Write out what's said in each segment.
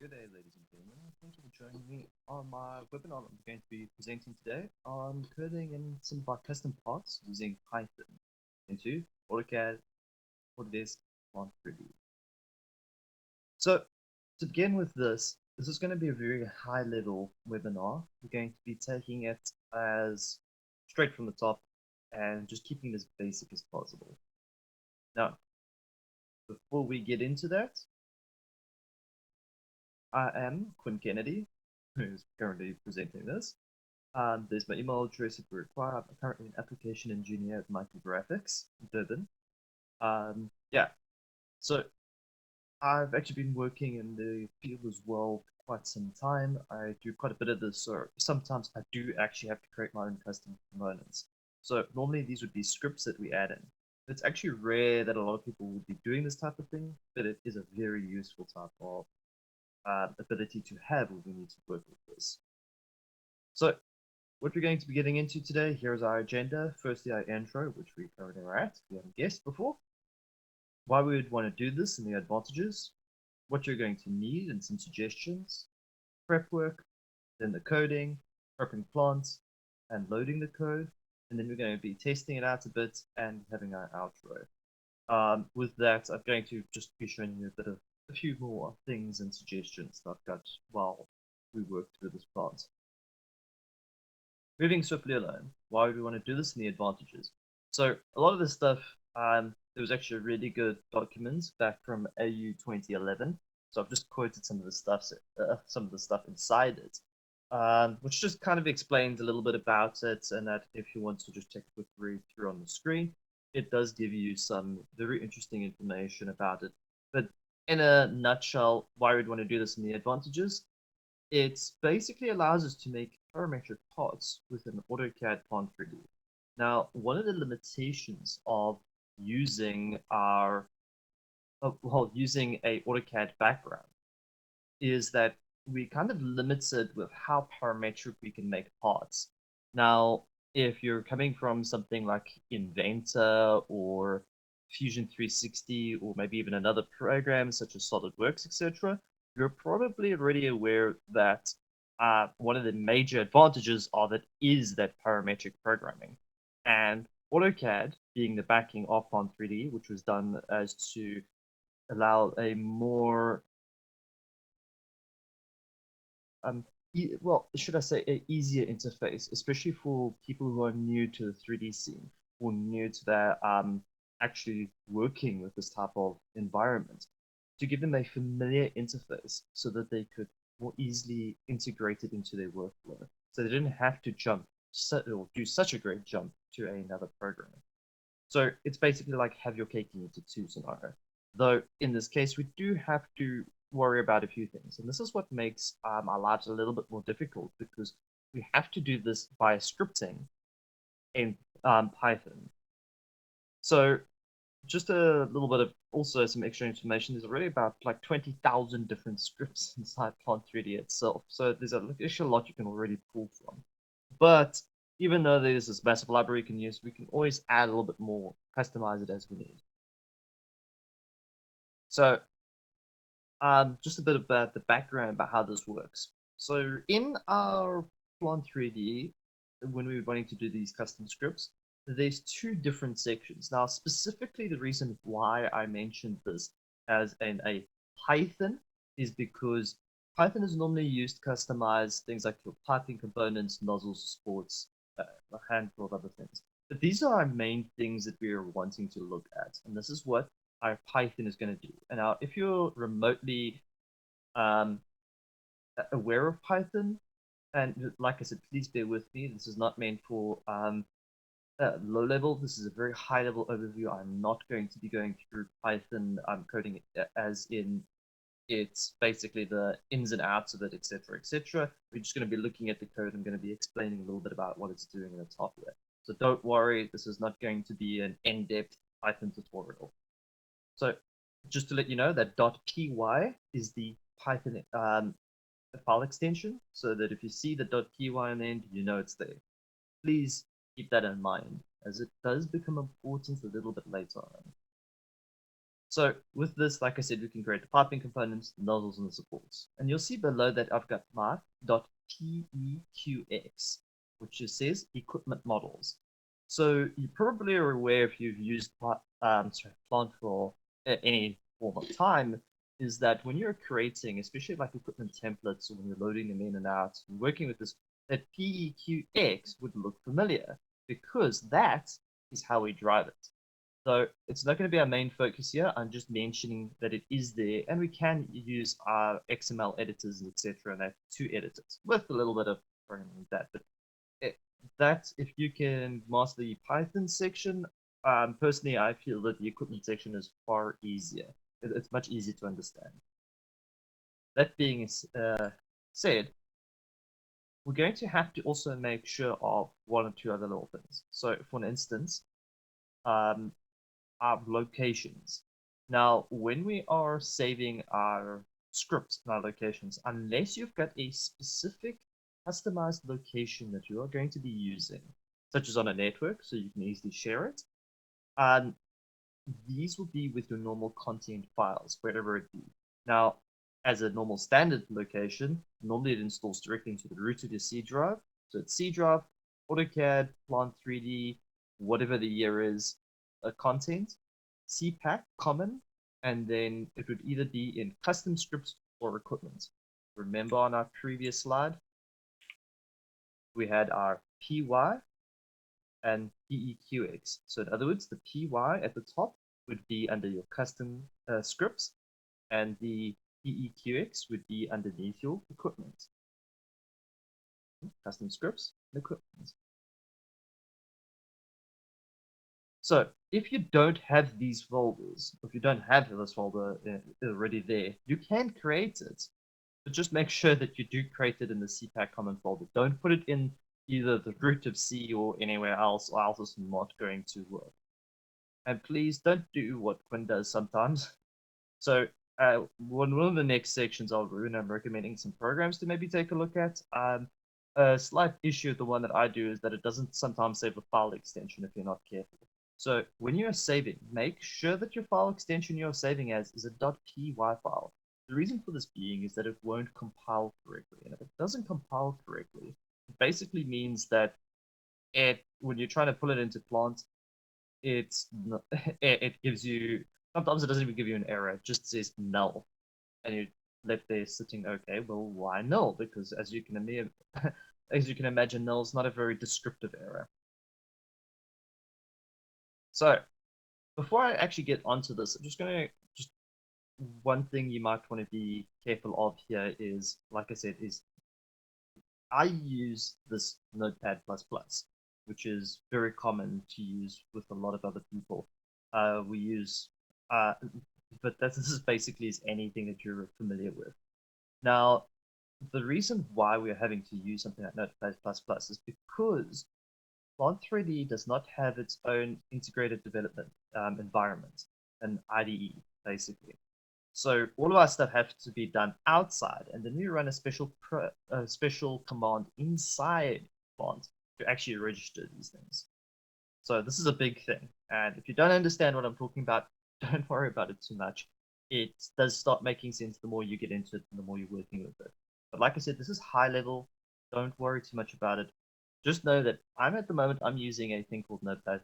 Good day, ladies and gentlemen. Thank you for joining me on my webinar I'm going to be presenting today on coding in some of our custom parts using Python into AutoCAD, Autodesk Plant 3D. So, to begin with this is going to be a very high-level webinar. We're going to be taking it as straight from the top and just keeping it as basic as possible. Now, before we get into that, I am Quinn Kennedy, who's currently presenting this. There's my email address if you require. I'm currently an application engineer at Micrographics in Durban. Yeah, so I've actually been working in the field as well for quite some time. I do quite a bit of this, so sometimes I do actually have to create my own custom components. So normally these would be scripts that we add in. It's actually rare that a lot of people would be doing this type of thing, but it is a very useful type of ability to have when we need to work with this. So what we're going to be getting into today, here's our agenda. Firstly, our intro, which we currently are at, if you haven't guessed before. Why we would want to do this and the advantages, what you're going to need and some suggestions, prep work, then the coding, prepping plants, and loading the code. And then we're going to be testing it out a bit and having our outro. With that, I'm going to just be showing you a few more things and suggestions that I've got while we work through this plant. Moving swiftly along, why would we want to do this and the advantages? So a lot of this stuff, there was actually a really good document back from AU 2011. So I've just quoted some of the stuff inside it, which just kind of explains a little bit about it. And that if you want to just take a quick read through on the screen, it does give you some very interesting information about it. But in a nutshell, why we'd want to do this and the advantages, it basically allows us to make parametric parts with an AutoCAD Plant 3D. Now, one of the limitations of using using a AutoCAD background is that we kind of limited with how parametric we can make parts. Now, if you're coming from something like Inventor or Fusion 360 or maybe even another program such as SolidWorks, etc., you're probably already aware that one of the major advantages of it is that parametric programming. And AutoCAD being the backing of Plant 3D, which was done as to allow a more well, should I say, an easier interface, especially for people who are new to the 3D scene or new to their actually working with this type of environment, to give them a familiar interface so that they could more easily integrate it into their workflow. So they didn't have to jump or do such a great jump to another program. So it's basically like have your cake and eat it too scenario. Though in this case, we do have to worry about a few things. And this is what makes our lives a little bit more difficult because we have to do this by scripting in Python. So just a little bit of also some extra information. There's already about like 20,000 different scripts inside Plant 3D itself. So there's actually a lot you can already pull from. But even though there's this massive library you can use, we can always add a little bit more, customize it as we need. So just a bit about the background about how this works. So in our Plant 3D, when we were wanting to do these custom scripts, there's two different sections. Now, specifically, the reason why I mentioned this as a Python is because Python is normally used to customize things like your piping components, nozzles, sports, a handful of other things. But these are our main things that we are wanting to look at. And this is what our Python is going to do. And now, if you're remotely aware of Python, and like I said, please bear with me. This is not meant for low level. This is a very high level overview. I'm not going to be going through Python coding as in it's basically the ins and outs of it, etc., etc. We're just going to be looking at the code. I'm going to be explaining a little bit about what it's doing in the top here. So don't worry, this is not going to be an in-depth Python tutorial. So just to let you know that .py is the Python file extension, so that if you see the .py on the end, you know it's there. Please keep that in mind, as it does become important a little bit later on. So with this, like I said, we can create the piping components, the nozzles, and the supports. And you'll see below that I've got my .peqx, which just says equipment models. So you probably are aware if you've used Plant for any form of time, is that when you're creating, especially like equipment templates or when you're loading them in and out and working with this, that PEQX would look familiar because that is how we drive it. So it's not going to be our main focus here. I'm just mentioning that it is there, and we can use our XML editors, etc., and that to edit it with a little bit of programming with that. But that if you can master the Python section, personally, I feel that the equipment section is far easier. It's much easier to understand. That being said, we're going to have to also make sure of one or two other little things. So, for instance, our locations. Now, when we are saving our scripts and our locations, unless you've got a specific customized location that you are going to be using, such as on a network, so you can easily share it, these will be with your normal content files, wherever it be. Now, as a normal standard location, normally it installs directly into the root of your C drive. So it's C drive, AutoCAD, Plant 3D, whatever the year is, content, CPAC, common, and then it would either be in custom scripts or equipment. Remember on our previous slide, we had our PY and PEQX. So in other words, the PY at the top would be under your custom scripts, and the PEQX would be underneath your equipment. Custom scripts and equipment. So if you don't have these folders, if you don't have this folder already there, you can create it. But just make sure that you do create it in the CPAC common folder. Don't put it in either the root of C or anywhere else, or else it's not going to work. And please don't do what Quinn does sometimes. So one of the next sections I'm recommending some programs to maybe take a look at. A slight issue with the one that I do is that it doesn't sometimes save a file extension if you're not careful. So when you're saving, make sure that your file extension you're saving as is a .py file. The reason for this being is that it won't compile correctly. And if it doesn't compile correctly, it basically means that when you're trying to pull it into Plant, it gives you, sometimes it doesn't even give you an error, it just says null. And you're left there sitting, okay, well, why null? Because as you can imagine, null is not a very descriptive error. So before I actually get onto this, I'm just going to one thing you might want to be careful of here is, like I said, is I use this Notepad++, which is very common to use with a lot of other people. We use, but this is basically anything that you're familiar with. Now, the reason why we're having to use something like Notepad++ is because Plant 3D does not have its own integrated development environment, an IDE, basically. So all of our stuff has to be done outside, and then we run a special command inside Plant to actually register these things. So this is a big thing, and if you don't understand what I'm talking about, don't worry about it too much. It does start making sense the more you get into it and the more you're working with it. But like I said, this is high level. Don't worry too much about it. Just know that at the moment, I'm using a thing called Notepad++.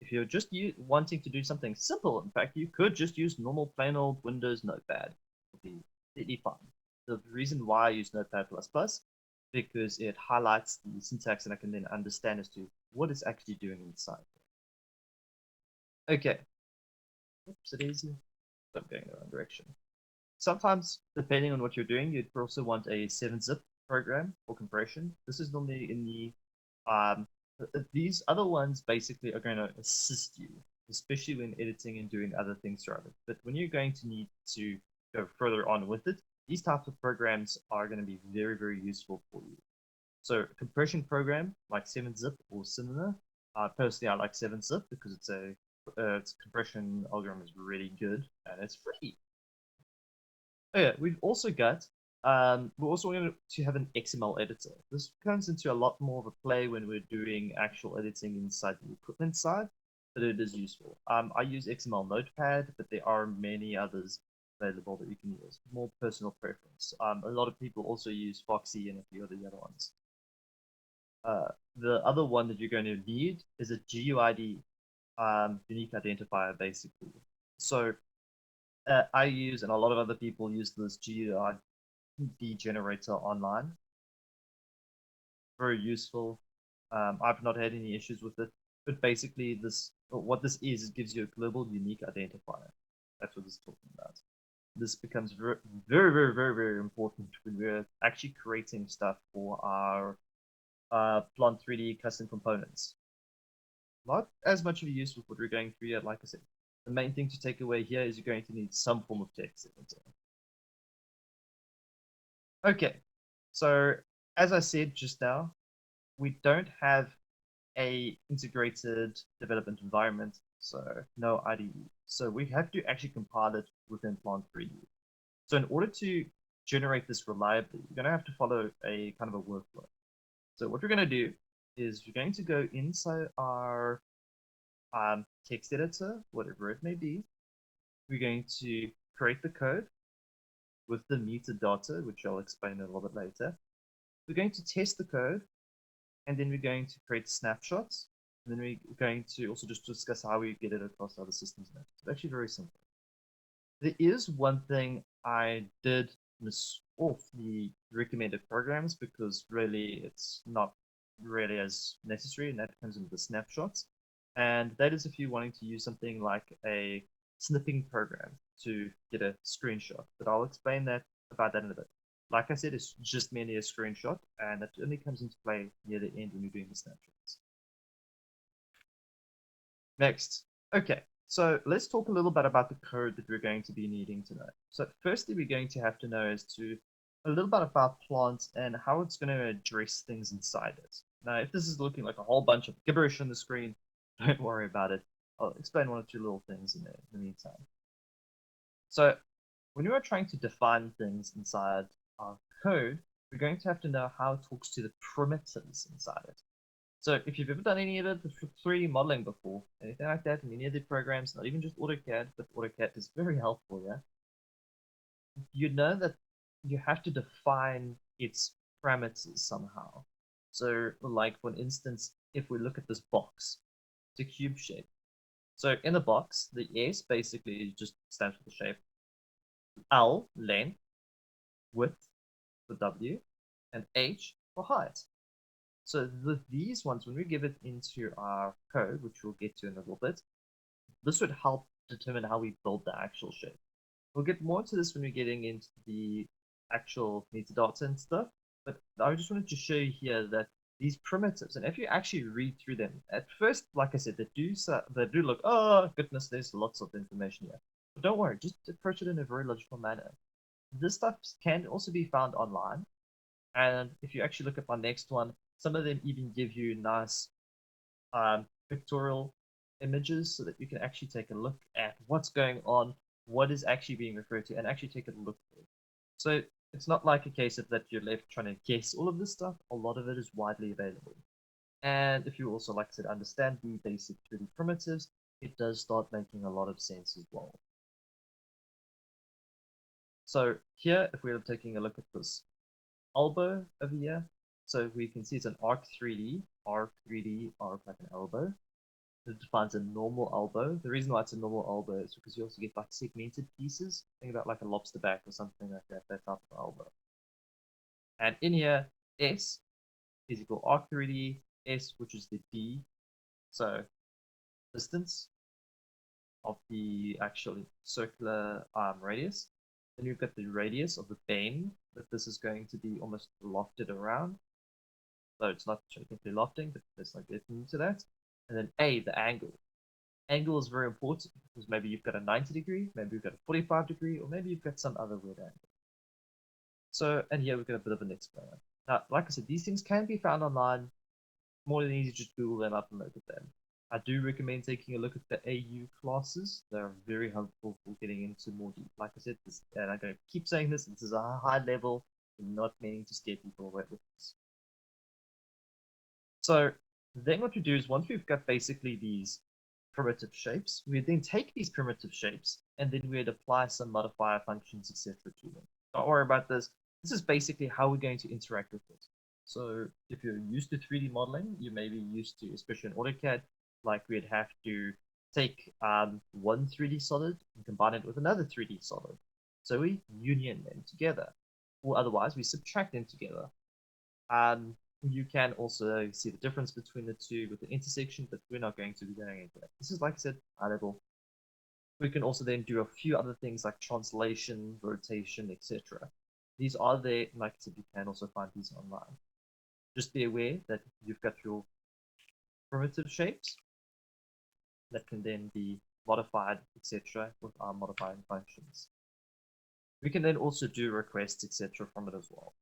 If you're just wanting to do something simple, in fact, you could just use normal plain old Windows Notepad. It'll be completely fine. The reason why I use Notepad++ because it highlights the syntax and I can then understand as to what it's actually doing inside. Okay. Oops, it is. I'm going in the wrong direction. Sometimes, depending on what you're doing, you'd also want a 7-zip program for compression. This is normally in the these other ones basically are going to assist you, especially when editing and doing other things throughout it. But when you're going to need to go further on with it, these types of programs are going to be very, very useful for you. So a compression program like 7-zip or similar. Personally, I like 7-zip because its compression algorithm is really good and it's free. Oh yeah, we've also got we're also going to have an XML editor. This comes into a lot more of a play when we're doing actual editing inside the equipment side. but it is useful. I use XML Notepad, but there are many others available that you can use. More personal preference. A lot of people also use Foxy and a few of the other ones. The other one that you're going to need is a GUID, unique identifier, basically. So I use, and a lot of other people use this GUID generator online. Very useful. I've not had any issues with it, but basically what this is, it gives you a global unique identifier. That's what this is talking about. This becomes very, very, very, very, very important when we're actually creating stuff for our Plant 3D custom components. Not as much of a use with what we're going through yet, like I said. The main thing to take away here is you're going to need some form of text. Okay, so as I said just now, we don't have a integrated development environment, so no IDE. So we have to actually compile it within Plant 3D. So in order to generate this reliably, you're going to have to follow a kind of a workflow. So what we're going to do is we're going to go inside our text editor, whatever it may be. We're going to create the code with the metadata, which I'll explain a little bit later. We're going to test the code, and then we're going to create snapshots, and then we're going to also just discuss how we get it across other systems. It's actually very simple. There is one thing I did miss off the recommended programs because really it's not really as necessary, and that comes into the snapshots. And that is if you're wanting to use something like a snipping program to get a screenshot. But I'll explain about that in a bit. Like I said, it's just merely a screenshot, and that only comes into play near the end when you're doing the snapshots. Next. Okay, so let's talk a little bit about the code that we're going to be needing to know. So firstly, we're going to have to know a little bit about plants and how it's going to address things inside it. Now, if this is looking like a whole bunch of gibberish on the screen, don't worry about it. I'll explain one or two little things in the meantime. So when you are trying to define things inside our code, we're going to have to know how it talks to the primitives inside it. So if you've ever done any of it with 3D modeling before, anything like that in any of the programs, not even just AutoCAD, but AutoCAD is very helpful, yeah? You know that you have to define its parameters somehow. So like for instance, if we look at this box, it's a cube shape. So in the box, the S basically just stands for the shape. L, length, width for W, and H for height. So these ones, when we give it into our code, which we'll get to in a little bit, this would help determine how we build the actual shape. We'll get more into this when we're getting into the actual metadata and stuff, but I just wanted to show you here that these primitives, and if you actually read through them, at first, like I said, they do look, oh goodness, there's lots of information here. But don't worry, just approach it in a very logical manner. This stuff can also be found online, and if you actually look at my next one, some of them even give you nice pictorial images so that you can actually take a look at what's going on, what is actually being referred to, and actually take a look at it. So it's not like a case of that you're left trying to guess all of this stuff. A lot of it is widely available. And if you also, like I said, understand the basic 3D primitives, it does start making a lot of sense as well. So here, if we're taking a look at this elbow over here, so we can see it's an arc 3D, arc like an elbow. It defines a normal elbow. The reason why it's a normal elbow is because you also get like segmented pieces. Think about like a lobster back or something like that type of elbow. And in here, S is equal arc 3D, S, which is the D, so distance of the actual circular radius. Then you've got the radius of the bend that this is going to be almost lofted around. So it's not technically lofting, but let's not get into that. And then A, the angle. Angle is very important because maybe you've got a 90 degree, maybe you've got a 45 degree, or maybe you've got some other weird angle. So, and here we've got a bit of an explainer. Now, like I said, these things can be found online. More than easy, just Google them up and look at them. I do recommend taking a look at the AU classes. They're very helpful for getting into more deep. Like I said, and I'm going to keep saying this is a high level. I'm not meaning to scare people away with this. So then what we do is once we've got basically these primitive shapes. We'd then take these primitive shapes and then we'd apply some modifier functions, etc. to them. Don't worry about this. This is basically how we're going to interact with it. So if you're used to 3D modeling, you may be used to, especially in AutoCAD, like we'd have to take one 3D solid and combine it with another 3D solid. So we union them together, or otherwise we subtract them together. You can also see the difference between the two with the intersection, but we're not going to be going into that. This is, like I said, high level. We can also then do a few other things like translation, rotation, etc. These are there, like I said, you can also find these online. Just be aware that you've got your primitive shapes that can then be modified, etc. with our modifying functions. We can then also do requests, etc. from it as well.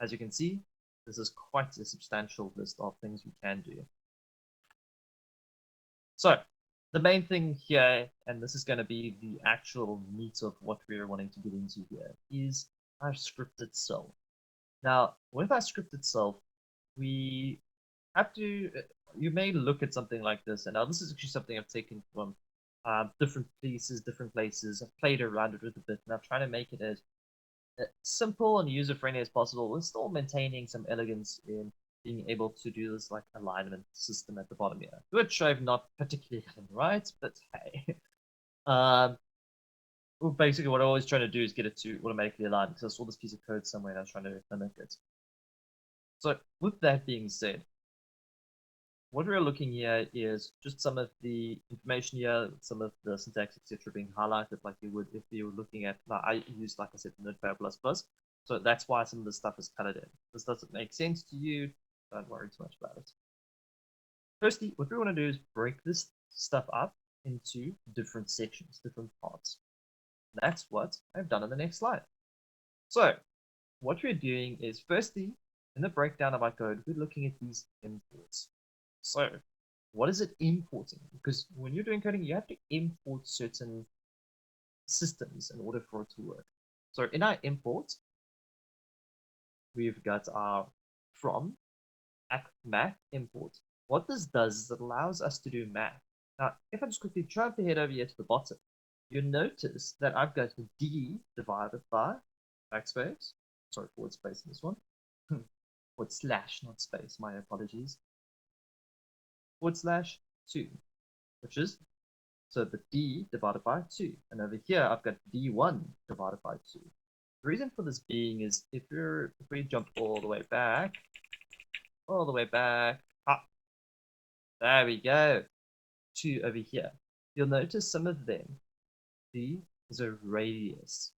As you can see, this is quite a substantial list of things we can do. So the main thing here, and this is going to be the actual meat of what we're wanting to get into here, is our script itself. Now, with our script itself, we have to, you may look at something like this, and now this is actually something I've taken from different places. I've played around it with a bit, and I'm trying to make it as simple and user-friendly as possible. We're still maintaining some elegance in being able to do this like alignment system at the bottom here, which I've not particularly done right, but hey. Well, basically what I'm always trying to do is get it to automatically align, because I saw this piece of code somewhere and I was trying to mimic it. So with that being said, what we're looking here is just some of the information here, some of the syntax, etc., being highlighted like you would if you were looking at, I use, like I said, Notepad++. So that's why some of the stuff is colored in. This doesn't make sense to you, don't worry too much about it. Firstly, what we want to do is break this stuff up into different sections, different parts. That's what I've done on the next slide. So what we're doing is, firstly, in the breakdown of our code, we're looking at these imports. So what is it importing? Because when you're doing coding, you have to import certain systems in order for it to work. So in our import, we've got our from math import. What this does is it allows us to do math. Now, if I just quickly jump ahead over here to the bottom, you'll notice that I've got d divided by backspace. Sorry, forward space in this one. Forward slash, not space, my apologies. Forward slash 2, which is, so the d divided by 2. And over here, I've got d1 divided by 2. The reason for this being is if we jump all the way back, there we go, to over here, you'll notice some of them, d is a radius.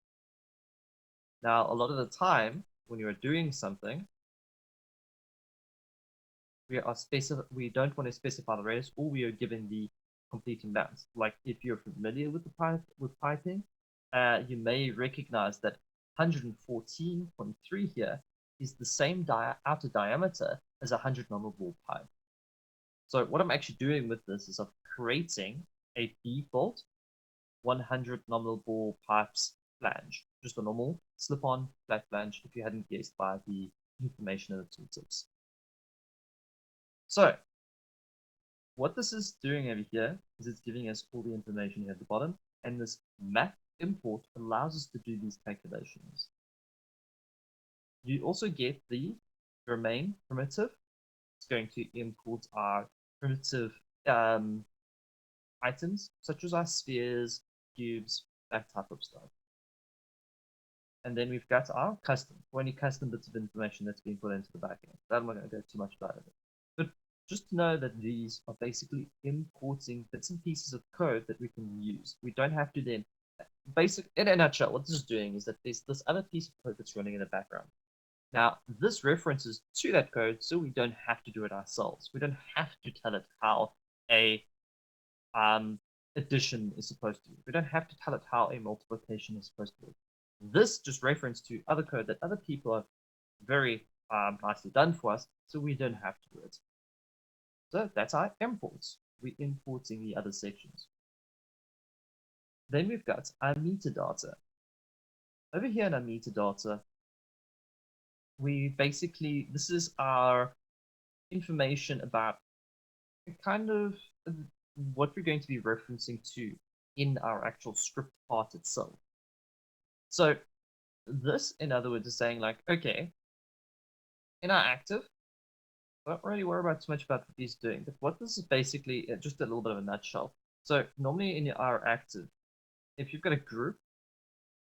Now, a lot of the time, when you're doing something, we don't want to specify the radius, or we are given the complete amount. Like if you're familiar with piping, you may recognize that 114.3 here is the same outer diameter as a 100 normal ball pipe. So what I'm actually doing with this is I'm creating a default 100 nominal ball pipes flange, just a normal slip-on flat flange, if you hadn't guessed by the information in the tooltips. So what this is doing over here is it's giving us all the information here at the bottom, and this math import allows us to do these calculations. You also get the remain primitive. It's going to import our primitive items, such as our spheres, cubes, that type of stuff. And then we've got our custom, or any custom bits of information that's being put into the backend. I'm not going to go too much about it. But just know that these are basically importing bits and pieces of code that we can use. We don't have to then, in a nutshell, what this is doing is that there's this other piece of code that's running in the background. Now, this references to that code, so we don't have to do it ourselves. We don't have to tell it how a addition is supposed to be. We don't have to tell it how a multiplication is supposed to be. This just reference to other code that other people have very nicely done for us, so we don't have to do it. So that's our imports. We're importing the other sections. Then we've got our metadata. Over here in our metadata, we basically, this is our information about kind of what we're going to be referencing to in our actual script part itself. So this, in other words, is saying like, okay, in our active, don't really worry about too much about what he's doing. But what this is basically, just a little bit of a nutshell. So normally in our active, if you've got a group,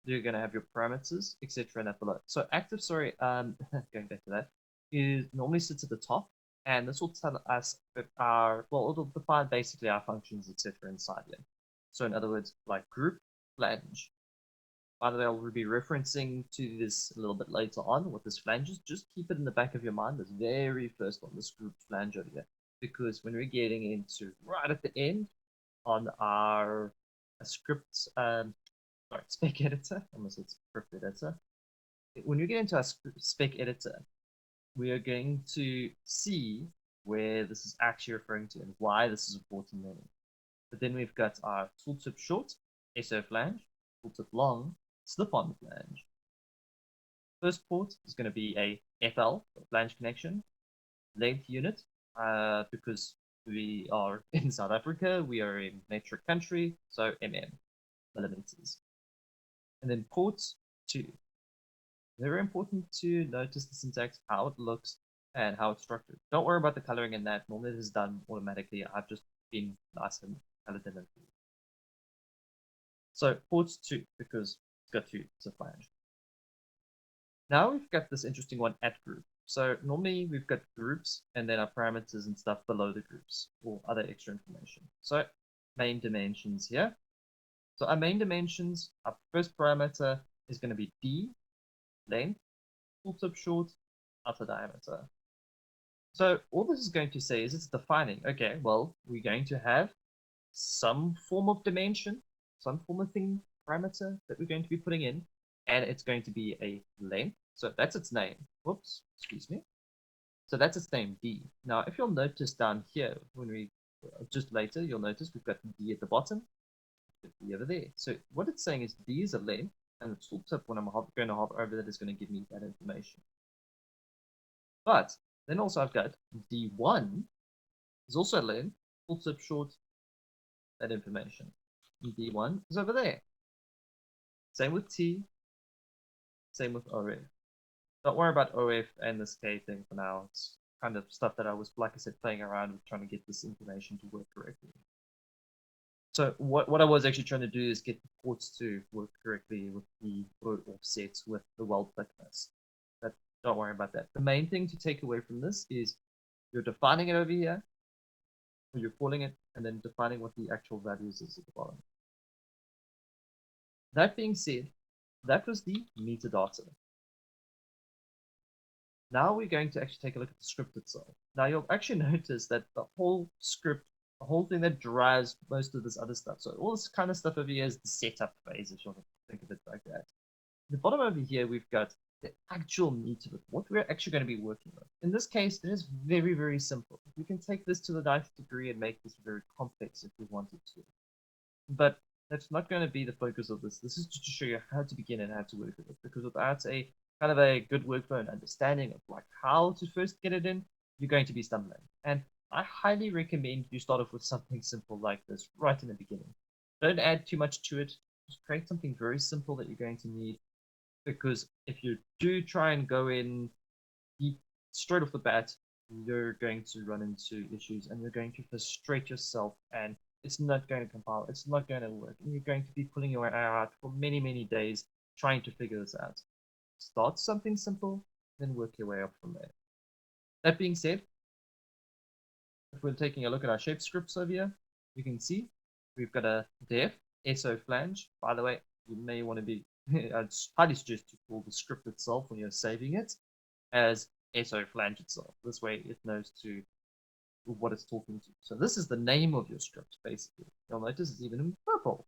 you're going to have your parameters, etc. and that below. So active, sorry, going back to that, is normally sits at the top, and this will tell us if our, well, it'll define basically our functions, etc. inside here. So in other words, like group flange. By the way, I'll be referencing to this a little bit later on what this flange is. Just keep it in the back of your mind, this very first one, this group flange over here. Because when we're getting into right at the end on our script, sorry, spec editor, almost it's script editor. When we get into our spec editor, we are going to see where this is actually referring to and why this is important then. But then we've got our tooltip short, SO flange, tooltip long, slip on flange. First port is going to be a FL, flange connection, length unit, because we are in South Africa, we are in metric country, so millimeters. And then port 2. Very important to notice the syntax, how it looks, and how it's structured. Don't worry about the coloring in that. Normally it is done automatically. I've just been nice and colored in it. So port 2, because it's got 2, it's a flange. Now we've got this interesting one at group. So normally we've got groups and then our parameters and stuff below the groups or other extra information. So main dimensions here. So our main dimensions, our first parameter is going to be D, length, tooltip short, outer diameter. So all this is going to say is it's defining, okay, well, we're going to have some form of dimension, some form of thing parameter that we're going to be putting in, and it's going to be a length. So that's its name. Whoops, excuse me. So that's its name, D. Now, if you'll notice down here, when we just later, you'll notice we've got D at the bottom, D over there. So what it's saying is D is a length, and the tooltip when I'm going to hover over that is going to give me that information. But then also I've got D1 is also a length, tooltip short, that information. And D1 is over there. Same with T, same with OF. Don't worry about OF and this K thing for now. It's kind of stuff that I was, like I said, playing around with trying to get this information to work correctly. So what I was actually trying to do is get the ports to work correctly with the offsets with the weld thickness. But don't worry about that. The main thing to take away from this is you're defining it over here, or you're calling it, and then defining what the actual values is at the bottom. That being said, that was the metadata. Now we're going to actually take a look at the script itself. Now you'll actually notice that the whole script, the whole thing that drives most of this other stuff. So all this kind of stuff over here is the setup phase, if you want to think of it like that. The bottom over here, we've got the actual meat of it, what we're actually going to be working with. In this case, it is very, very simple. We can take this to the 9th degree and make this very complex if we wanted to. But that's not going to be the focus of this. This is just to show you how to begin and how to work with it. Because without a kind of a good workflow and understanding of like how to first get it in, you're going to be stumbling. And I highly recommend you start off with something simple like this right in the beginning. Don't add too much to it. Just create something very simple that you're going to need. Because if you do try and go in deep straight off the bat, you're going to run into issues and you're going to frustrate yourself and it's not going to compile, it's not going to work, and you're going to be pulling your hair out for many, many days trying to figure this out. Start something simple, then work your way up from there. That being said, if we're taking a look at our shape scripts over here, you can see we've got a def, SO flange. By the way, you may want to be, I'd highly suggest you call the script itself when you're saving it as SO flange itself. This way it knows to what it's talking to. So this is the name of your script, basically. You'll notice it's even in purple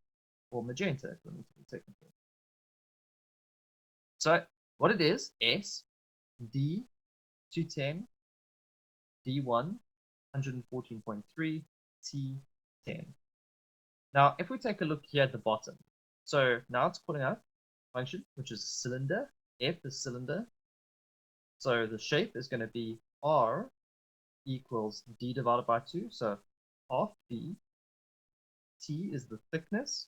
or magenta, if you want to be technical. So what it is, S, D, 210, D1, 114.3, T10. Now, if we take a look here at the bottom, so now it's putting out function, which is cylinder, F is cylinder. So the shape is going to be R equals d divided by 2. So half b, t is the thickness,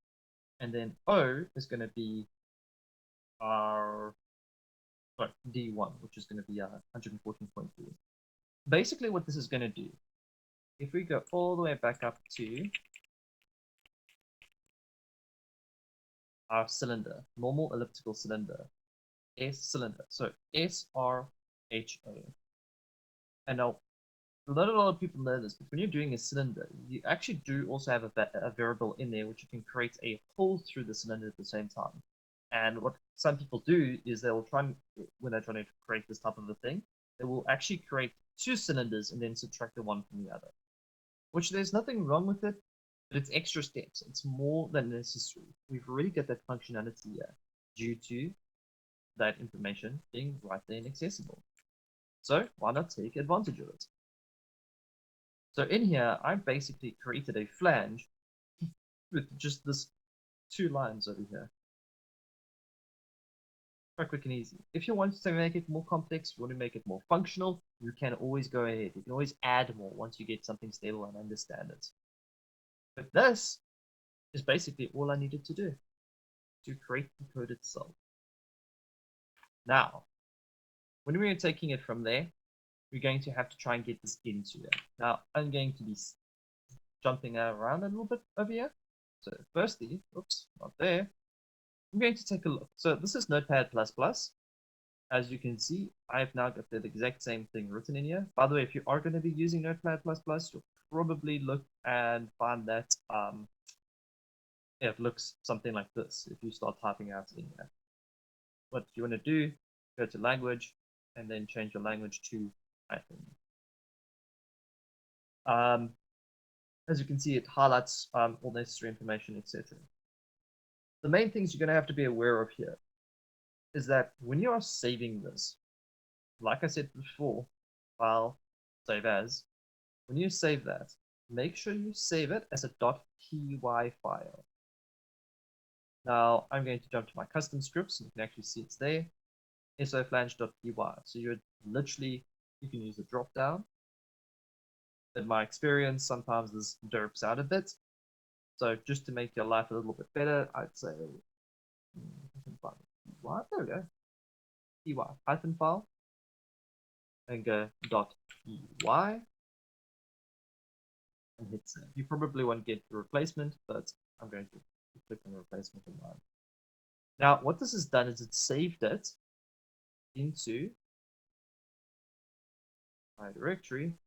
and then O is going to be our D1, which is going to be 114.3. Basically, what this is going to do, if we go all the way back up to our cylinder, normal elliptical cylinder, S cylinder, so SRHO. And now, not a lot of people know this, but when you're doing a cylinder, you actually do also have a variable in there which you can create a hole through the cylinder at the same time. And what some people do is they will try and, when they're trying to create this type of a thing, they will actually create two cylinders and then subtract the one from the other. Which there's nothing wrong with it, but it's extra steps. It's more than necessary. We've already got that functionality here due to that information being right there and accessible. So why not take advantage of it? So in here, I basically created a flange with just this two lines over here. Quite quick and easy. If you want to make it more complex, you want to make it more functional, you can always go ahead. You can always add more once you get something stable and understand it. But this is basically all I needed to do to create the code itself. Now, when we're taking it from there, we're going to have to try and get this into it. Now, I'm going to be jumping around a little bit over here. So firstly, oops, not there. I'm going to take a look. So this is Notepad++. As you can see, I've now got the exact same thing written in here. By the way, if you are going to be using Notepad++, you'll probably look and find that it looks something like this if you start typing out in here. What you want to do, go to language, and then change your language to Python. As you can see, it highlights all necessary information, etc. The main things you're going to have to be aware of here is that when you are saving this, like I said before, file, save as, when you save that, make sure you save it as a .py file. Now, I'm going to jump to my custom scripts, and you can actually see it's there, soflange.py. So you're literally, you can use the drop down. In my experience, sometimes this derps out a bit. So just to make your life a little bit better, I'd say, there we go, py, Python file, and go .py, and hit save. You probably won't get the replacement, but I'm going to click on the replacement in mine. Now, what this has done is it saved it into my directory.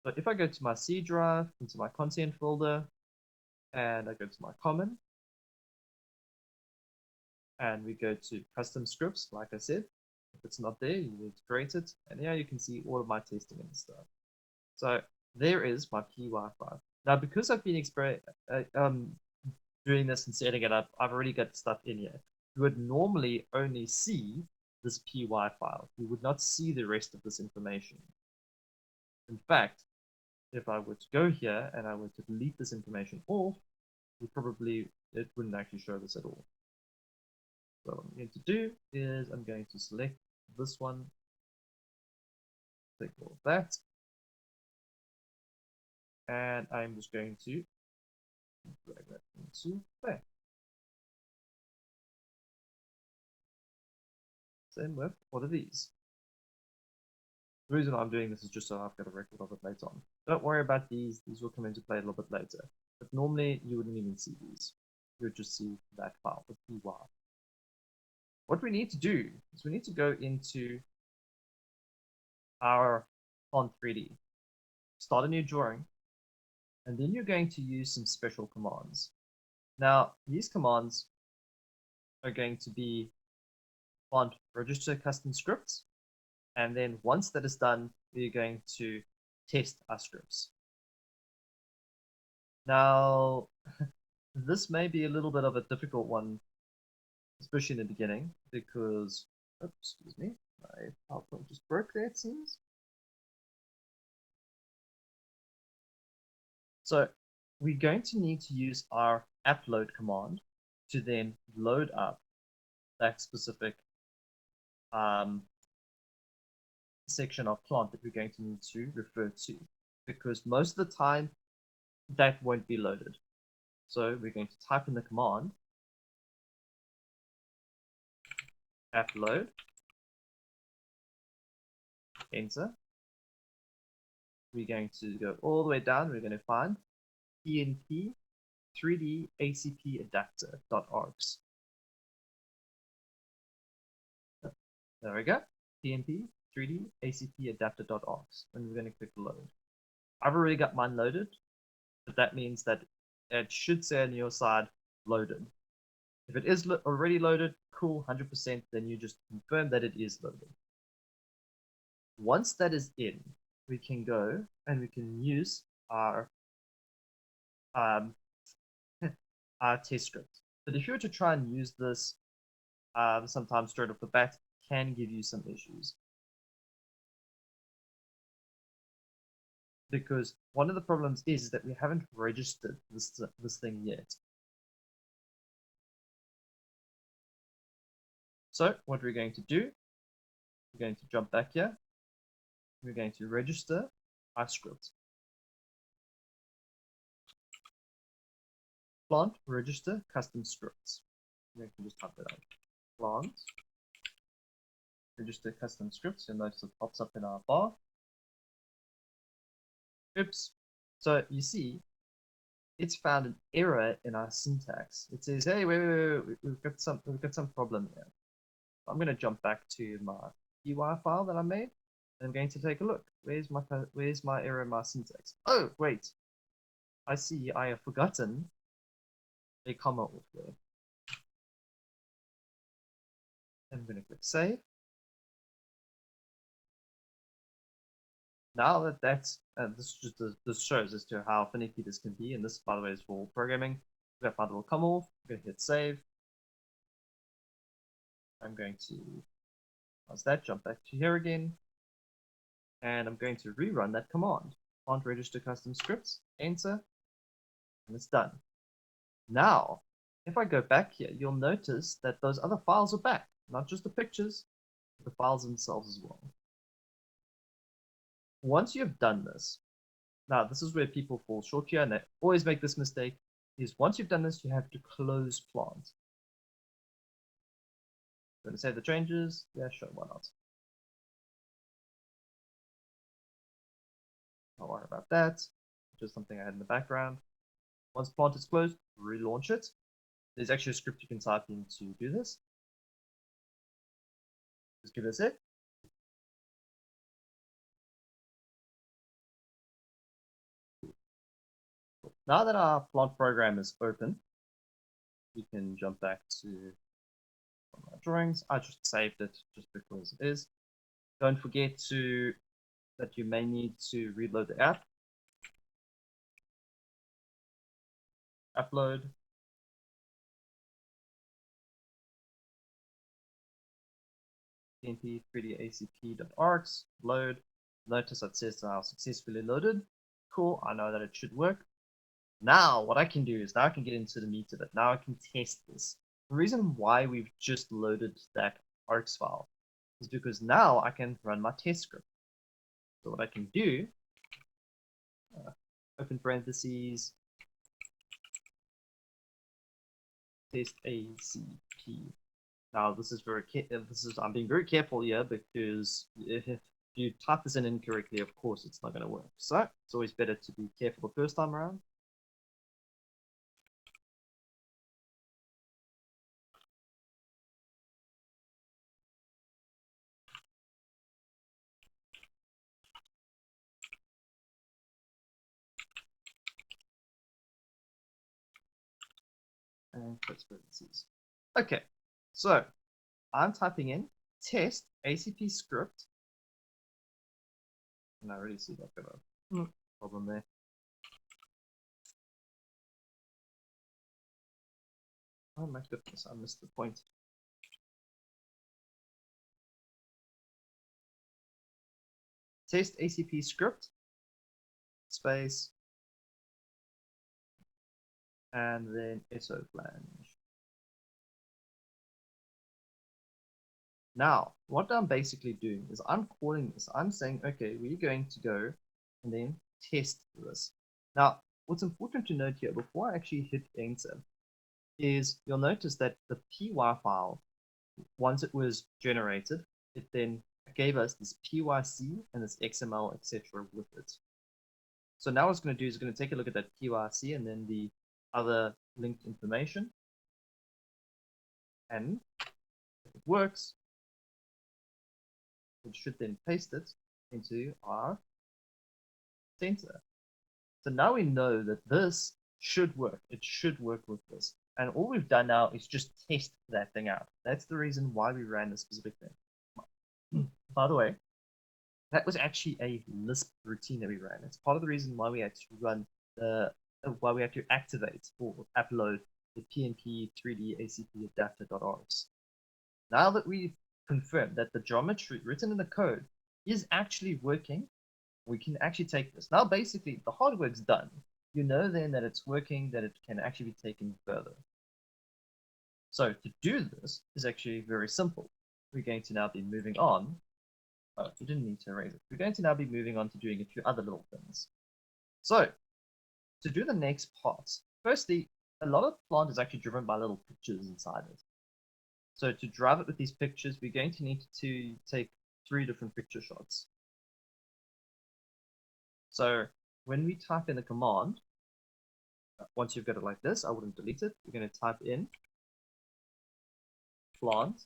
So if I go to my C drive, into my content folder, and I go to my common, and we go to custom scripts, like I said, if it's not there, you need to create it. And here you can see all of my testing and stuff. So there is my py file. Now, because I've been doing this and setting it up, I've already got stuff in here. You would normally only see this py file. You would not see the rest of this information. In fact, if I were to go here and I were to delete this information off, it wouldn't actually show this at all. So what I'm going to do is I'm going to select this one, click all of that, and I'm just going to drag that into there. Same with all of these. The reason I'm doing this is just so I've got a record of it later on. Don't worry about these will come into play a little bit later. But normally you wouldn't even see these. You would just see that file, the py. What we need to do is we need to go into our Plant 3D, start a new drawing, and then you're going to use some special commands. Now, these commands are going to be Plant register custom scripts, and then once that is done, we're going to test our scripts. Now, this may be a little bit of a difficult one, especially in the beginning, because, oops, excuse me, my PowerPoint just broke there, it seems. So we're going to need to use our appload command to then load up that specific section of plant that we're going to need to refer to, because most of the time that won't be loaded. So we're going to type in the command appload, enter. We're going to go all the way down. We're going to find PNP 3D ACP adapter.args. There we go. PNP 3D ACP adapter.args. And we're going to click load. I've already got mine loaded, but that means that it should say on your side loaded. If it is already loaded, cool, 100%, then you just confirm that it is loaded. Once that is in, we can go and we can use our our test script. But if you were to try and use this sometimes straight off the bat, it can give you some issues. Because one of the problems is that we haven't registered this thing yet. So what we're going to do, we're going to jump back here. We're going to register our script. Plant register custom scripts. We can just type that out. Plant register custom scripts. You'll notice it pops up in our bar. Oops. So you see, it's found an error in our syntax. It says, "Hey, wait, we've got some problem here." I'm going to jump back to my UI file that I made. And I'm going to take a look. Where's my error in my syntax? Oh, wait. I see. I have forgotten a comma off there. I'm going to click save. Now that that's this shows as to how finicky this can be, and this, by the way, is for programming. We've got my little comma off. I'm going to hit save. I'm going to pause that, jump back to here again, and I'm going to rerun that command. Plant register custom scripts, enter, and it's done. Now, if I go back here, you'll notice that those other files are back, not just the pictures, but the files themselves as well. Once you've done this, now this is where people fall short here, and they always make this mistake, is once you've done this, you have to close plant. Going to save the changes? Yeah, sure, why not? Don't worry about that. Just something I had in the background. Once plant is closed, relaunch it. There's actually a script you can type in to do this. Just give it a sec. Now that our plant program is open, we can jump back to my drawings. I just saved it just because it is. Don't forget that you may need to reload the app. Upload. PNP 3D-ACP.args. Load. Notice that says now successfully loaded. Cool, I know that it should work. Now, what I can do is now I can get into the meat of it. Now I can test this. The reason why we've just loaded that args file is because now I can run my test script. So what I can do, open parentheses, test ACP. Now this is I'm being very careful here, because if you type this in incorrectly, of course it's not going to work. So it's always better to be careful the first time around. And close parentheses. Okay, so I'm typing in test ACP script, and I already see that got a problem there. Oh my goodness, I missed the point. Test ACP script, space, and then SO flange. Now, what I'm basically doing is I'm calling this. I'm saying, okay, we're going to go and then test this. Now, what's important to note here before I actually hit enter is you'll notice that the py file, once it was generated, it then gave us this pyc and this xml, etc. with it. So now what it's going to do is going to take a look at that pyc and then the other linked information. And if it works, it should then paste it into our center. So now we know that this should work. It should work with this. And all we've done now is just test that thing out. That's the reason why we ran this specific thing. By the way, that was actually a Lisp routine that we ran. It's part of the reason why we had to run why we had to activate or upload the PNP 3D ACP adapter.rs. Now that we've confirmed that the geometry written in the code is actually working, we can actually take this. Now, basically, the hard work's done. You know then that it's working, that it can actually be taken further. So to do this is actually very simple. We're going to now be moving on. Oh, you didn't need to erase it. We're going to now be moving on to doing a few other little things. So to do the next part, firstly, a lot of Plant is actually driven by little pictures inside it. So to drive it with these pictures, we're going to need to take 3 different picture shots. So when we type in the command, once you've got it like this, I wouldn't delete it. We're going to type in Plant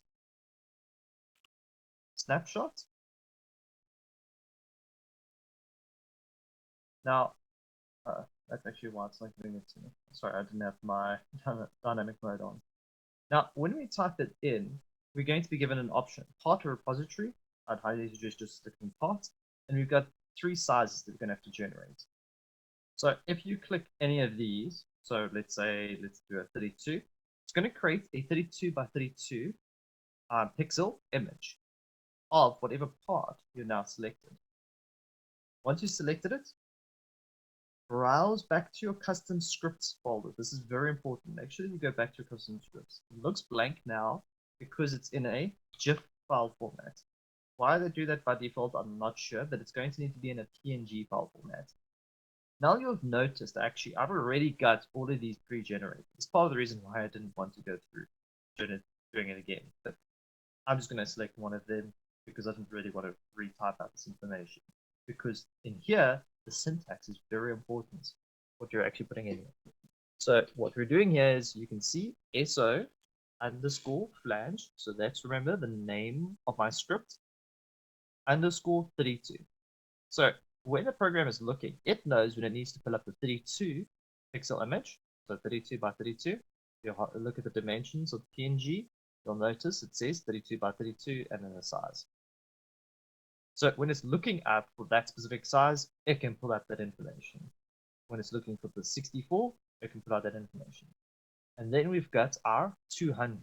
snapshot. Now, that's actually why it's not giving it to me. Sorry, I didn't have my dynamic mode on. Now, when we type it in, we're going to be given an option, part or repository. I'd highly suggest just sticking part. And we've got 3 sizes that we're going to have to generate. So if you click any of these, so let's say, let's do a 32, it's going to create a 32 by 32 pixel image of whatever part you're now selected. Once you selected it, browse back to your custom scripts folder. This is very important. Make sure you go back to your custom scripts. It looks blank now because it's in a GIF file format. Why they do that by default, I'm not sure, but it's going to need to be in a PNG file format. Now you've noticed, actually, I've already got all of these pre-generated. It's part of the reason why I didn't want to go through doing it again. But I'm just going to select one of them because I don't really want to retype out this information. Because in here, the syntax is very important, what you're actually putting in here. So what we're doing here is you can see SO underscore flange. So that's, remember, the name of my script, underscore 32. So when the program is looking, it knows when it needs to pull up the 32 pixel image. So 32 by 32. You'll look at the dimensions of PNG. You'll notice it says 32 by 32 and then the size. So when it's looking up for that specific size, it can pull out that information. When it's looking for the 64, it can pull out that information. And then we've got our 200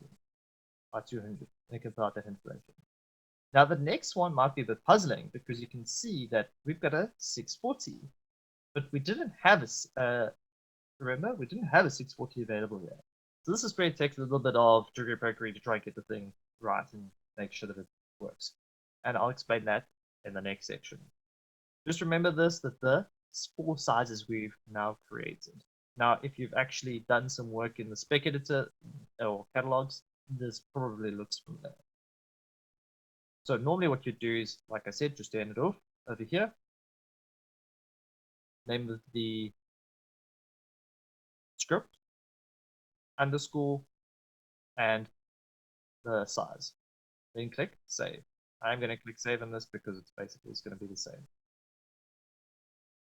by 200, and it can pull out that information. Now the next one might be a bit puzzling because you can see that we've got a 640, but we didn't have a, remember, we didn't have a 640 available yet. So this is where it takes a little bit of jiggery-pokery to try and get the thing right and make sure that it works. And I'll explain that in the next section. Just remember this, that the 4 sizes we've now created. Now, if you've actually done some work in the spec editor or catalogs, this probably looks familiar. So normally what you do is, like I said, just turn it off over here. Name of the script, underscore, and the size. Then click save. I'm going to click save on this because it's basically going to be the same.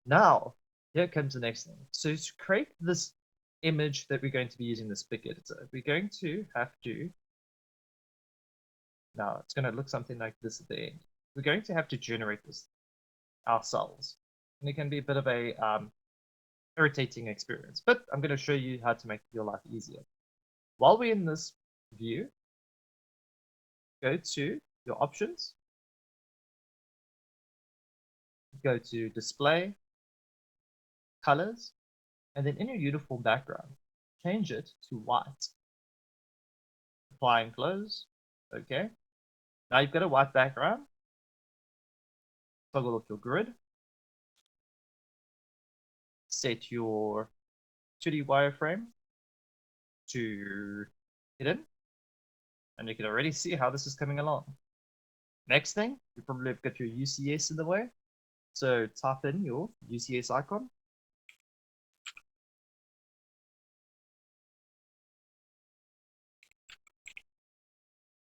Now, here comes the next thing. So to create this image that we're going to be using the spec editor, we're going to have to, now it's going to look something like this at the end. We're going to have to generate this ourselves. And it can be a bit of a irritating experience, but I'm going to show you how to make your life easier. While we're in this view, go to your options, go to display, colors, and then in your uniform background, change it to white. Apply and close. Okay. Now you've got a white background. Toggle off your grid. Set your 2D wireframe to hidden. And you can already see how this is coming along. Next thing, you probably have got your UCS in the way. So type in your UCS icon.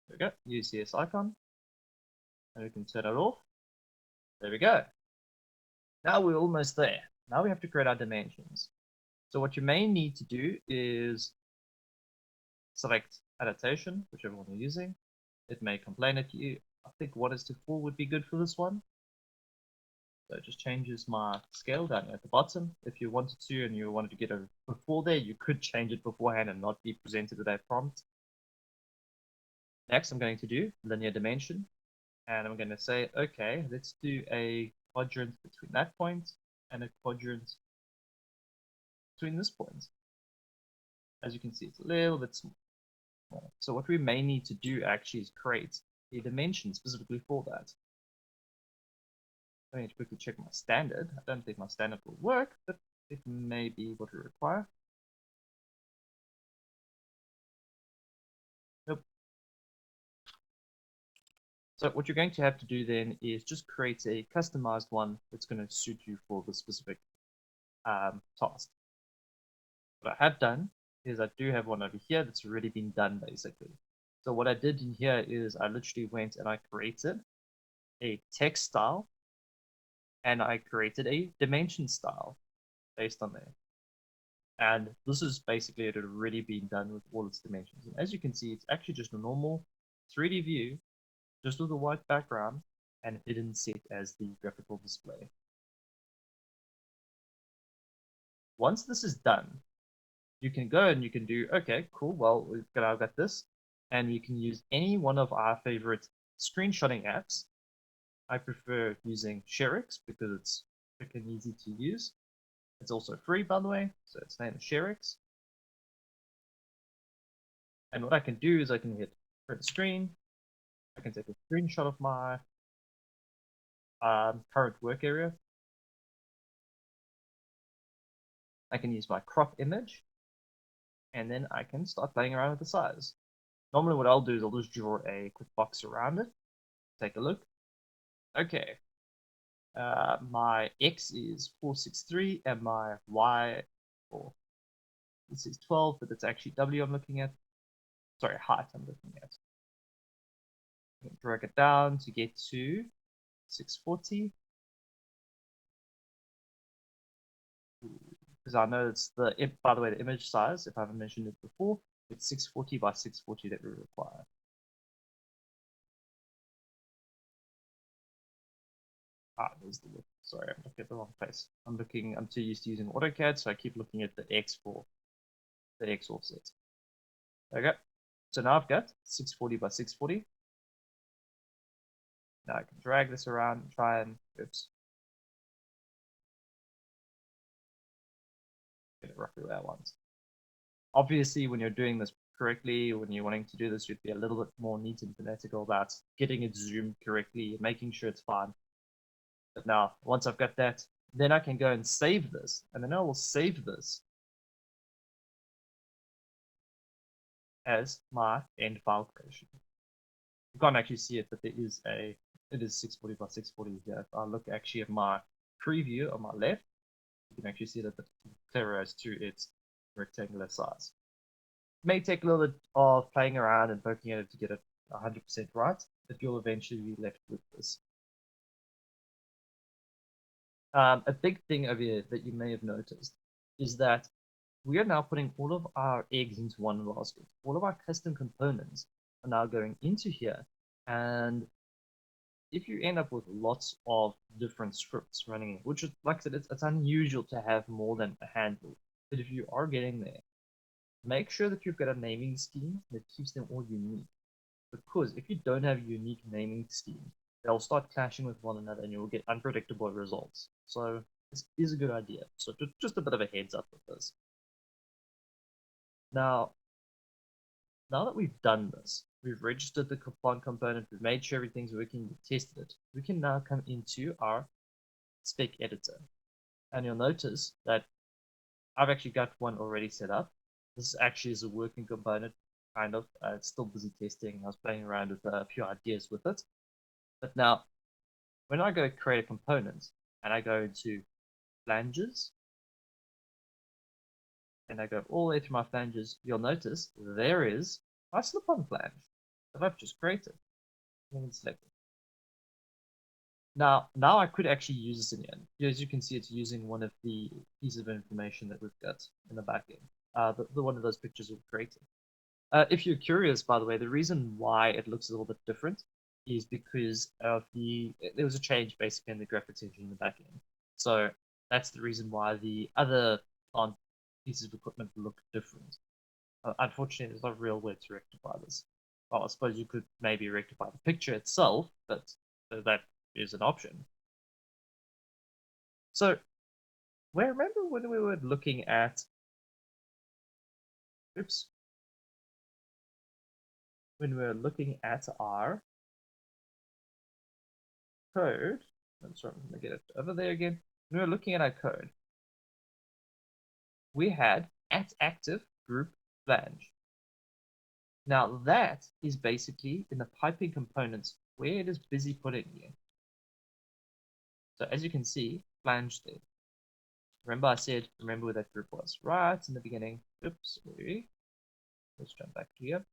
There we go, UCS icon. And we can turn it off. There we go. Now we're almost there. Now we have to create our dimensions. So what you may need to do is select adaptation, whichever one you're using. It may complain at you. I think 1:4 would be good for this one. So it just changes my scale down at the bottom. If you wanted to and you wanted to get a before there, you could change it beforehand and not be presented with that prompt. Next, I'm going to do linear dimension. And I'm going to say, okay, let's do a quadrant between that point and a quadrant between this point. As you can see, it's a little bit small. So what we may need to do actually is create a dimension specifically for that. I need to quickly check my standard. I don't think my standard will work, but it may be what we require. Nope. So what you're going to have to do then is just create a customized one that's going to suit you for the specific task. What I have done is I do have one over here that's already been done basically. So what I did in here is I literally went and I created a text style and I created a dimension style based on there. And this is basically it had already been done with all its dimensions. And as you can see, it's actually just a normal 3D view, just with a white background and hidden set as the graphical display. Once this is done, you can go and you can do, okay, cool, well, I've got this, and you can use any one of our favorite screenshotting apps. I prefer using ShareX because it's quick and easy to use. It's also free, by the way, so its name is ShareX. And what I can do is I can hit print screen. I can take a screenshot of my current work area. I can use my crop image, and then I can start playing around with the size. Normally what I'll do is I'll just draw a quick box around it. Take a look. Okay. My X is 463 and my Y, or this is 12, but it's actually W I'm looking at. Sorry, height I'm looking at. Drag it down to get to 640. Because I know it's by the way, the image size, if I haven't mentioned it before, it's 640 by 640 that we require. There's the width. Sorry, I'm looking at the wrong place. I'm too used to using AutoCAD, so I keep looking at the X for the X offset. Okay, so now I've got 640 by 640. Now I can drag this around and try and, oops, get it roughly where I want. Obviously, when you're doing this correctly, when you're wanting to do this, you'd be a little bit more neat and fanatical about getting it zoomed correctly and making sure it's fine. But now, once I've got that, then I can go and save this, and then I will save this as my end file creation. You can't actually see it, but it is 640 by 640 here. If I look actually at my preview on my left, you can actually see that it's clearer as to its rectangular size. It may take a little bit of playing around and poking at it to get it 100% right, but you'll eventually be left with this. A big thing over here that you may have noticed is that we are now putting all of our eggs into one basket. All of our custom components are now going into here. And if you end up with lots of different scripts running, which is, like I said, it's unusual to have more than a handful. But if you are getting there, make sure that you've got a naming scheme that keeps them all unique. Because if you don't have unique naming schemes, they'll start clashing with one another and you'll get unpredictable results. So this is a good idea. So just a bit of a heads up with this. Now that we've done this, we've registered the plant component, we've made sure everything's working, we've tested it. We can now come into our spec editor. And you'll notice that I've actually got one already set up. This actually is a working component, kind of. It's still busy testing. I was playing around with a few ideas with it. But now, when I go create a component, and I go into flanges, and I go all the way through my flanges, you'll notice there is my slip-on flange that I've just created. Let me select it. Now I could actually use this in the end. As you can see, it's using one of the pieces of information that we've got in the back end. The one of those pictures we've created. If you're curious, by the way, the reason why it looks a little bit different is because of there was a change basically in the graphics engine in the back end. So that's the reason why the other plant pieces of equipment look different. Unfortunately, there's no real way to rectify this. Well, I suppose you could maybe rectify the picture itself, but that is an option. So, remember when we were looking at, when we were looking at our code, I'm sorry, I'm going to get it over there again. When we were looking at our code, we had @active group flange. Now that is basically in the piping components where it is busy putting you. So as you can see, flange there. Remember I said, remember where that group was, right in the beginning. Oops, sorry. Let's jump back here.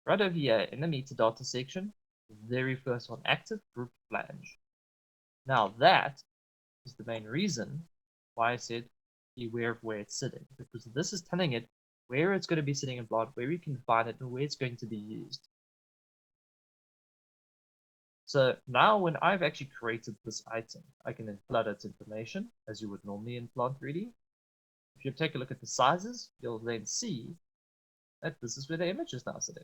Right over here in the metadata section, the very first one, active group flange. Now that is the main reason why I said be aware of where it's sitting, because this is telling it where it's going to be sitting in Plant, where you can find it, and where it's going to be used. So now when I've actually created this item, I can then flood its information as you would normally in Plant 3D. If you take a look at the sizes, you'll then see that this is where the image is now sitting.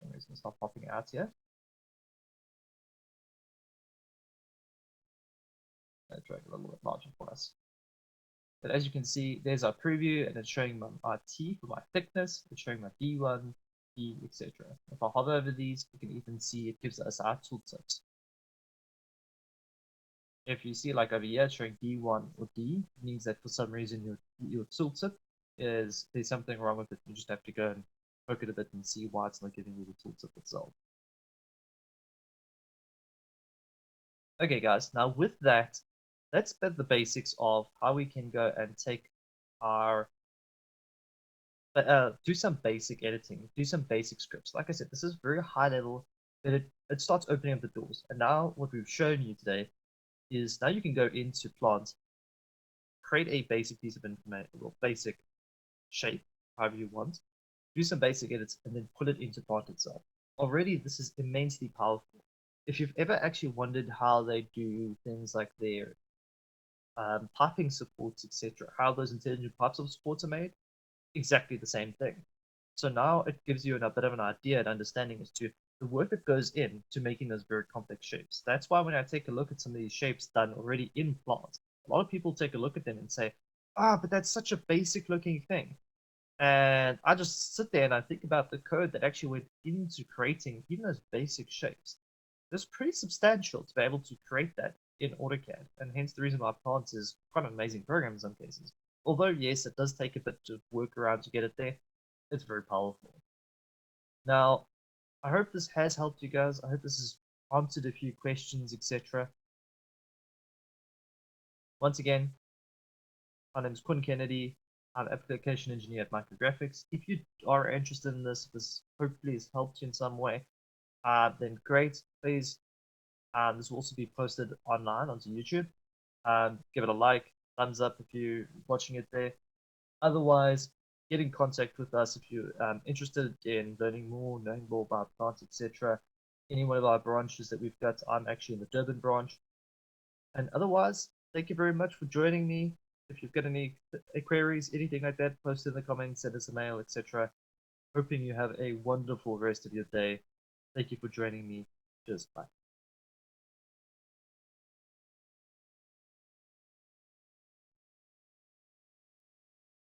I'm just going to start popping out here. I'll drag it a little bit larger for us. But as you can see, there's our preview, and it's showing my T for my thickness, it's showing my D1, D, etc. If I hover over these, you can even see it gives us our tooltips. If you see like over here showing D1 or D, it means that for some reason your tooltip there's something wrong with it. You just have to go and poke it a bit and see why it's not giving you the tooltip itself. Okay guys, now with that, let's bet the basics of how we can go and take our do some basic editing, do some basic scripts. Like I said, this is very high level, but it starts opening up the doors. And now what we've shown you today is now you can go into Plant, create a basic piece of information, or basic shape, however you want, do some basic edits, and then put it into Plant itself. Already, this is immensely powerful. If you've ever actually wondered how they do things like their piping supports, etc., how those intelligent pipes of supports are made, exactly the same thing. So now it gives you a bit of an idea and understanding as to the work that goes into making those very complex shapes. That's why when I take a look at some of these shapes done already in Plant, a lot of people take a look at them and say, but that's such a basic looking thing. And I just sit there and I think about the code that actually went into creating even those basic shapes. It's pretty substantial to be able to create that in AutoCAD, and hence the reason why Plant is quite an amazing program in some cases. Although, yes, it does take a bit of work around to get it there, it's very powerful. Now, I hope this has helped you guys. I hope this has answered a few questions, etc. Once again, my name is Quinn Kennedy. I'm an application engineer at Micrographics. If you are interested in this, this hopefully has helped you in some way, then great. Please, this will also be posted online onto YouTube. Give it a like, thumbs up if you're watching it there. Otherwise, get in contact with us if you're interested in learning more, knowing more about plants, etc. Any one of our branches that we've got, I'm actually in the Durban branch. And otherwise, thank you very much for joining me. If you've got any queries, anything like that, post in the comments, send us a mail, etc. Hoping you have a wonderful rest of your day. Thank you for joining me. Cheers. Bye.